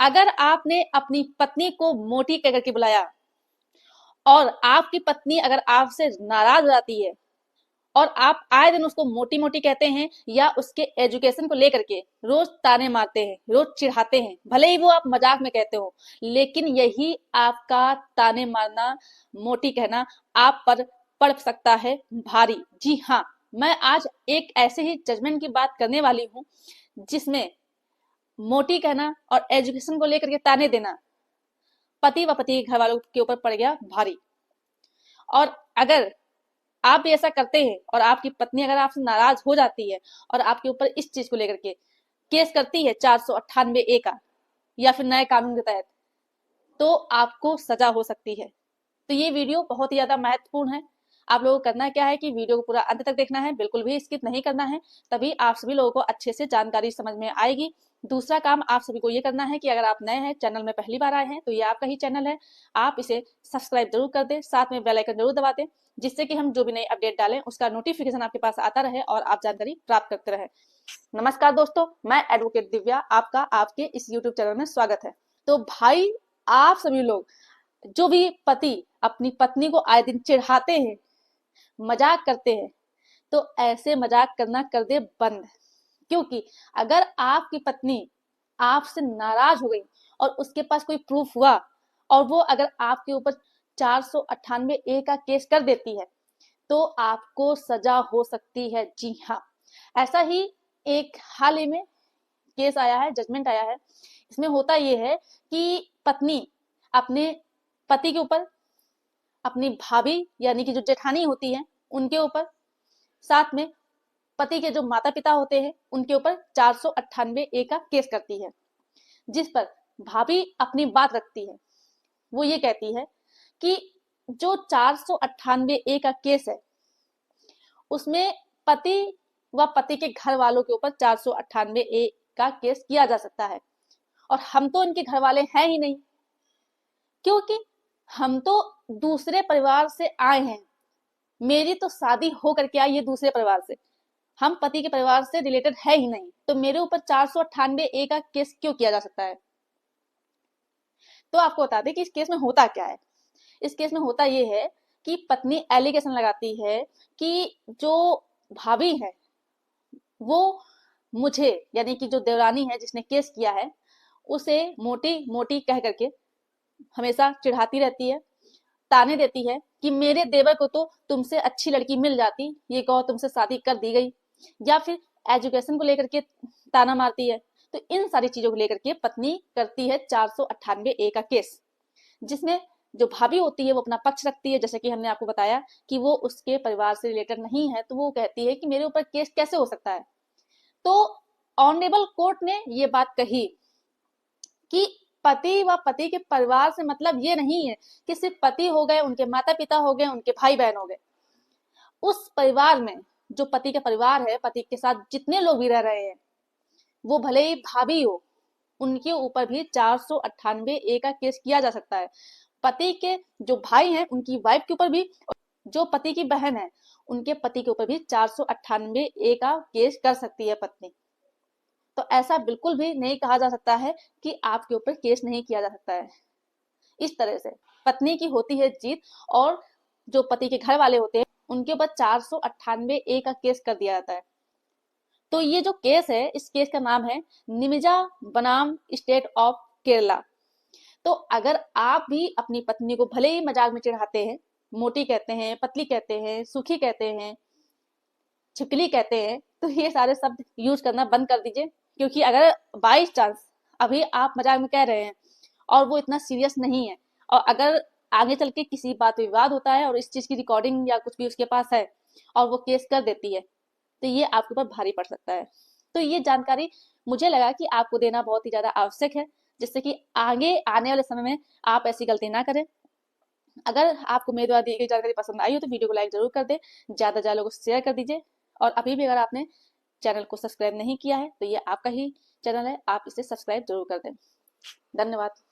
अगर आपने अपनी पत्नी को मोटी कह करके बुलाया और आपकी पत्नी अगर आपसे नाराज हो जाती है और आप आए दिन उसको मोटी मोटी कहते हैं या उसके एजुकेशन को लेकर के रोज ताने मारते हैं, रोज चिढ़ाते हैं, भले ही वो आप मजाक में कहते हो, लेकिन यही आपका ताने मारना, मोटी कहना आप पर पड़ सकता है भारी। जी हाँ, मैं आज एक ऐसे ही जजमेंट की बात करने वाली हूँ जिसमें मोटी कहना और एजुकेशन को लेकर के ताने देना पति व पति के घर वालों के ऊपर पड़ गया भारी। और अगर आप भी ऐसा करते हैं और आपकी पत्नी अगर आपसे नाराज हो जाती है और आपके ऊपर इस चीज को लेकर के केस करती है 498A का या फिर नए कानून के तहत, तो आपको सजा हो सकती है। तो ये वीडियो बहुत ही ज्यादा महत्वपूर्ण है। आप लोगों को करना क्या है कि वीडियो को पूरा अंत तक देखना है, बिल्कुल भी स्किप नहीं करना है, तभी आप सभी लोगों को अच्छे से जानकारी समझ में आएगी। दूसरा काम आप सभी को ये करना है कि अगर आप नए हैं, चैनल में पहली बार आए हैं, तो ये आपका ही चैनल है, आप इसे सब्सक्राइब जरूर कर दें, साथ में बेल आइकन जरूर दबा दें, जिससे कि हम जो भी नई अपडेट डालें उसका नोटिफिकेशन आपके पास आता रहे और आप जानकारी प्राप्त करते रहे। नमस्कार दोस्तों, मैं एडवोकेट दिव्या, आपका आपके इस यूट्यूब चैनल में स्वागत है। तो भाई, आप सभी लोग जो भी पति अपनी पत्नी को आए दिन चिढ़ाते हैं, मजाक करते हैं, तो ऐसे मजाक करना कर दे बंद। क्योंकि अगर आपकी पत्नी आपसे नाराज हो गई और उसके पास कोई प्रूफ हुआ और वो अगर आपके ऊपर 498A का केस कर देती है, तो आपको सजा हो सकती है। जी हाँ, ऐसा ही एक हाल ही में केस आया है, जजमेंट आया है। इसमें होता ये है कि पत्नी अपने पति के ऊपर, अपनी भाभी यानी कि जो जेठानी होती है उनके ऊपर, साथ में पति के जो माता पिता होते हैं उनके ऊपर 498A का केस करती है, जिस पर भाभी अपनी बात रखती है। वो ये कहती है कि जो 498A का केस है उसमें पति व पति के घर वालों के ऊपर 498A का केस किया जा सकता है, और हम तो इनके घर वाले हैं ही नहीं, क्योंकि हम तो दूसरे परिवार से आए हैं। मेरी तो शादी हो करके आई है दूसरे परिवार से, हम पति के परिवार से रिलेटेड है ही नहीं, तो मेरे ऊपर 498A का केस क्यों किया जा सकता है। तो आपको बता दें कि इस केस में होता क्या है। इस केस में होता ये है कि पत्नी एलिगेशन लगाती है कि जो भाभी है वो मुझे, यानी कि जो देवरानी है जिसने केस किया है, उसे मोटी मोटी कह करके हमेशा चिढ़ाती रहती है, ताने देती है कि मेरे देवर को तो तुमसे अच्छी लड़की मिल जाती, ये कहो तुमसे शादी कर दी गई, या फिर एजुकेशन को लेकर के ताना मारती है। तो इन सारी चीजों को लेकर के पत्नी करती है 498A का केस, जिसमें जो भाभी होती है वो अपना पक्ष रखती है, जैसे कि हमने आपको बताया कि वो उसके परिवार से रिलेटेड नहीं है, तो वो कहती है कि मेरे ऊपर केस कैसे हो सकता है। तो ऑनरेबल कोर्ट ने ये बात कही कि पति व पति के परिवार से मतलब ये नहीं है कि सिर्फ पति हो गए, उनके माता पिता हो गए, उनके भाई बहन हो गए। उस परिवार में जो पति का परिवार है, पति के साथ जितने लोग भी रह रहे हैं, वो भले ही भाभी हो, उनके ऊपर भी 498A का केस किया जा सकता है। पति के जो भाई हैं उनकी वाइफ के ऊपर भी, जो पति की बहन है उनके पति के ऊपर भी 498A का केस कर सकती है पत्नी। तो ऐसा बिल्कुल भी नहीं कहा जा सकता है कि आपके ऊपर केस नहीं किया जा सकता है। इस तरह से पत्नी की होती है जीत, और जो पति के घर वाले होते हैं उनके ऊपर 498A का केस कर दिया जाता है। तो ये जो केस है, इस केस का नाम है निमिजा बनाम स्टेट ऑफ केरला। तो अगर आप भी अपनी पत्नी को भले ही मजाक में चिढ़ाते हैं, मोटी कहते हैं, पतली कहते हैं, सूखी कहते हैं, छिपकली कहते हैं, तो ये सारे शब्द यूज करना बंद कर दीजिए। क्योंकि अगर बाई चांस अभी आप मजाक में कह रहे हैं और वो इतना सीरियस नहीं है, और अगर आगे चल के किसी बात विवाद होता है और इस चीज की रिकॉर्डिंग या कुछ भी उसके पास है और वो केस कर देती है, तो ये आपके ऊपर भारी पड़ सकता है। तो ये जानकारी मुझे लगा कि आपको देना बहुत ही ज्यादा आवश्यक है, जिससे कि आगे आने वाले समय में आप ऐसी गलती ना करें। अगर आपको मेरे द्वारा दी गई जानकारी पसंद आई हो तो वीडियो को लाइक जरूर कर दें, ज्यादा से ज्यादा लोगों को शेयर कर दीजिए, और अभी भी अगर आपने चैनल को सब्सक्राइब नहीं किया है तो ये आपका ही चैनल है, आप इसे सब्सक्राइब जरूर कर दें। धन्यवाद।